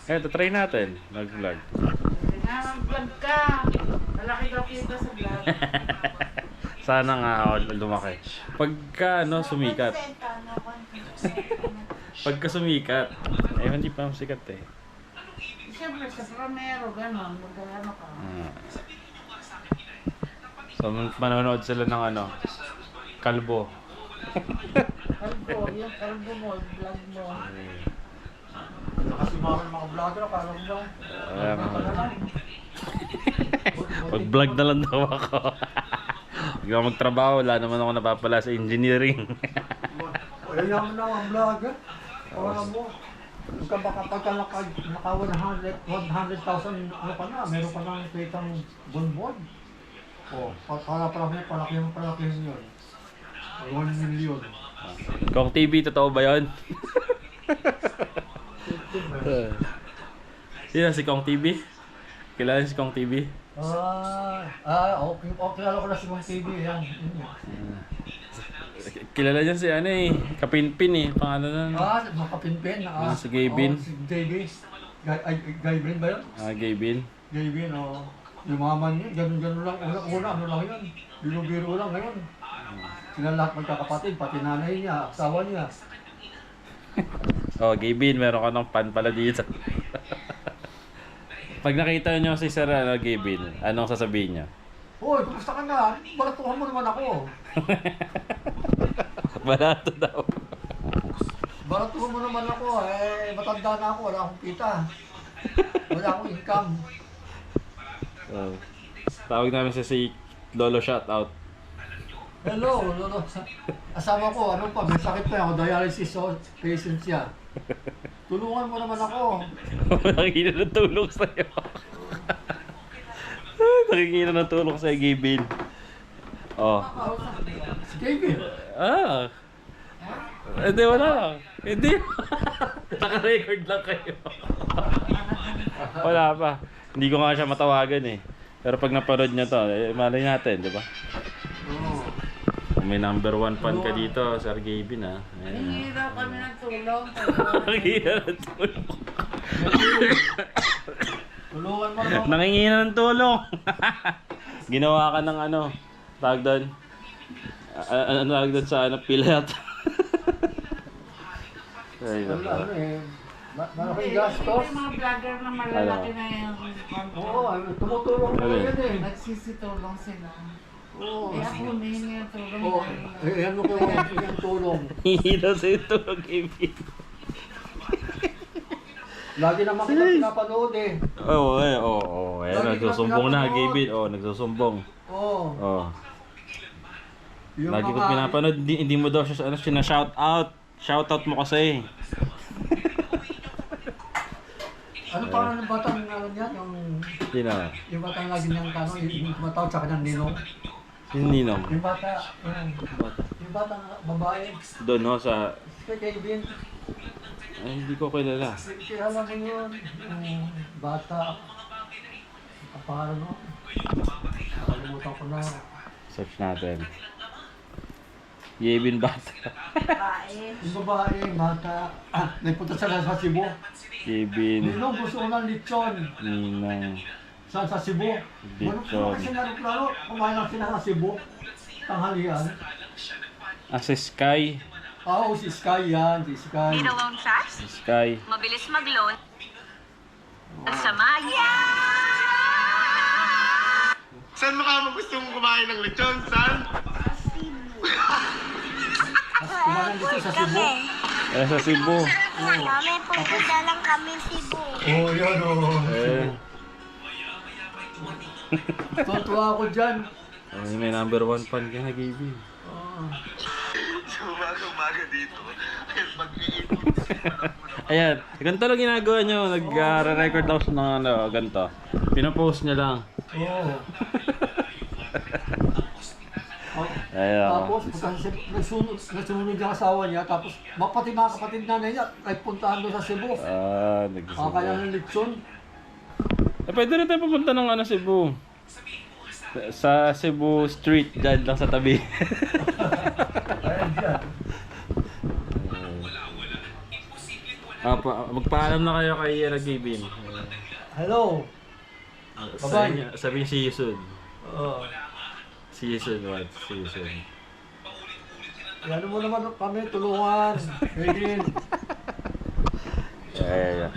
Eto, try natin. Mag-vlog. Nag-vlog ka. Malaki ka kita sa vlog. Sana nga ako lumaki. Pagka ano, sumikat. Pagka sumikat. Eh, hindi pa sikat eh. Siyempre, sa pramero, gano'n. Magkano ka. So, manonood sila ng ano, kalbo. Kalbo, yung kalbo mo, vlog mo. Kasi mga vlogger, akala mo ba? Mag-vlog na lang daw ako. Hindi ako magtrabaho, wala naman ako napapala sa engineering. Ayaw mo na ang vlogger. Akala mo. Pagka naka 100,000 ano pa na, meron pa nang kitang bonbon. O, para palakihin yun. 1 million. Kong TV, totoo ba yun? Sino si Kong TV? Kilala si Kong TV? Okay, alam ko na si Mong TV, yan. Kilala niya si ano eh, Kapinpin eh, pangalan na. Makapinpin. Si Gaybin. Si Gaybin. Gaybin ba yun? Gaybin. Gaybin, Yumaman niya, ganun lang. Una, ano lang yun. Biro-biro lang ngayon. Sila lahat magkakapatid, pati nanay niya, asawa niya. Oh, Gaybin, meron ka ng pan pala dito. Pag nakita niyo si Sir Gaybin, anong sasabihin niya? Hoy, kumusta ka na? Balatuhan mo naman ako. Barato daw. Balatuhan mo naman ako. Matanda na ako, wala akong kita. Wala akong income. Tawag namin siya si Lolo Shoutout. Hello, Lolo. Asawa ko, ano pa, may sakit pa ako, dialysis patient siya. Tulungan mo naman ako. Nakikita ng tulong sa'yo. Nakikita ng tulong sa'yo, Gaybin. Oh. Si Kevin. Hindi, wala lang. Hindi. Naka-record lang kayo. Wala pa. Hindi ko nga siya matawagan eh. Pero pag napanood niya to, malay natin, di ba? Oo. May number 1 fan ka dito, Sir Gaybin ha. Hindi daw kami ng tulong. Nakikita ng tulong. Tulungan mo naman. Nangingina ng tulong. Ginawa ka ng ano, tawag doon. Ano tawag doon sa ano, PhilHealth. Ayun. Malaking gastos. Yung mga vlogger na malalaki na yung Oo, tumutulong mo yan eh. nagsisitulong sila. Oo. Eh ako humingi ng tulong. Oo, yan mo kayo yung tulong. Hihila sa'yo tulong, Gaybin. Lagi naman kita pinapanood eh. Oo, oo. Ayan, nagsusumbong na, Gaybin. Oo, nagsusumbong. Oo. Oo. Yung Lagi ko mga- pinapanood, hindi mo daw siya shout out. Shout out mo kasi. Ano pa ng batang yan? Sino? Yung batang lagi niyang tanong, yung tumatawag sa kanyang ninong. Sino Ninong? Yung bata, yung batang babae. Doon ho sa... Si Kevin, Ay, hindi ko kilala. kilala mo yun. Yung bata, ang pangalan mo. Nakalimutan ko na. Search natin. Gaybin Bata. Yung babae, bata, nagpunta sila sa Cebu. Gaybin Ninong gusto ko ng lechon. Ninong. Saan sa Cebu? Lechon. Kasi klaro, kumain lang sila sa Cebu. Tanghalian. Si Sky. Oo, si Sky yan, si Sky. Need a loan fast? Si Sky. Mabilis mag-loan. Sa Maya! Saan mo ka gustong kumain ng lechon? Saan? Kumain dito sa Cebu. Sa Cebu. Mami, pupunta lang kami Cebu. Oo, yan o. Tuwa ako dyan. Ay, may number 1 fan ka na, Gaybin. Sa umaga dito. Kahit mag-iinit. Ayan, ganito lang ginagawa nyo. Nag-record daw siya ng ano, ganito. Pinapost niya lang. Oo. Ayan. Tapos, nagsunod yung asawa niya, tapos pati mga kapatid nanay niya, ay puntahan doon sa Cebu. Kaya ng lechon. Pwede rin tayo pupunta ng ano, Cebu. Sa Cebu Street, dyan lang sa tabi. Ayan dyan. Magpaalam na kayo kay Kevin. Hello. Sabihin see you soon. Oh. See you soon, what? See you soon. Yan mo naman kami tulungan. Pwede. Yeah.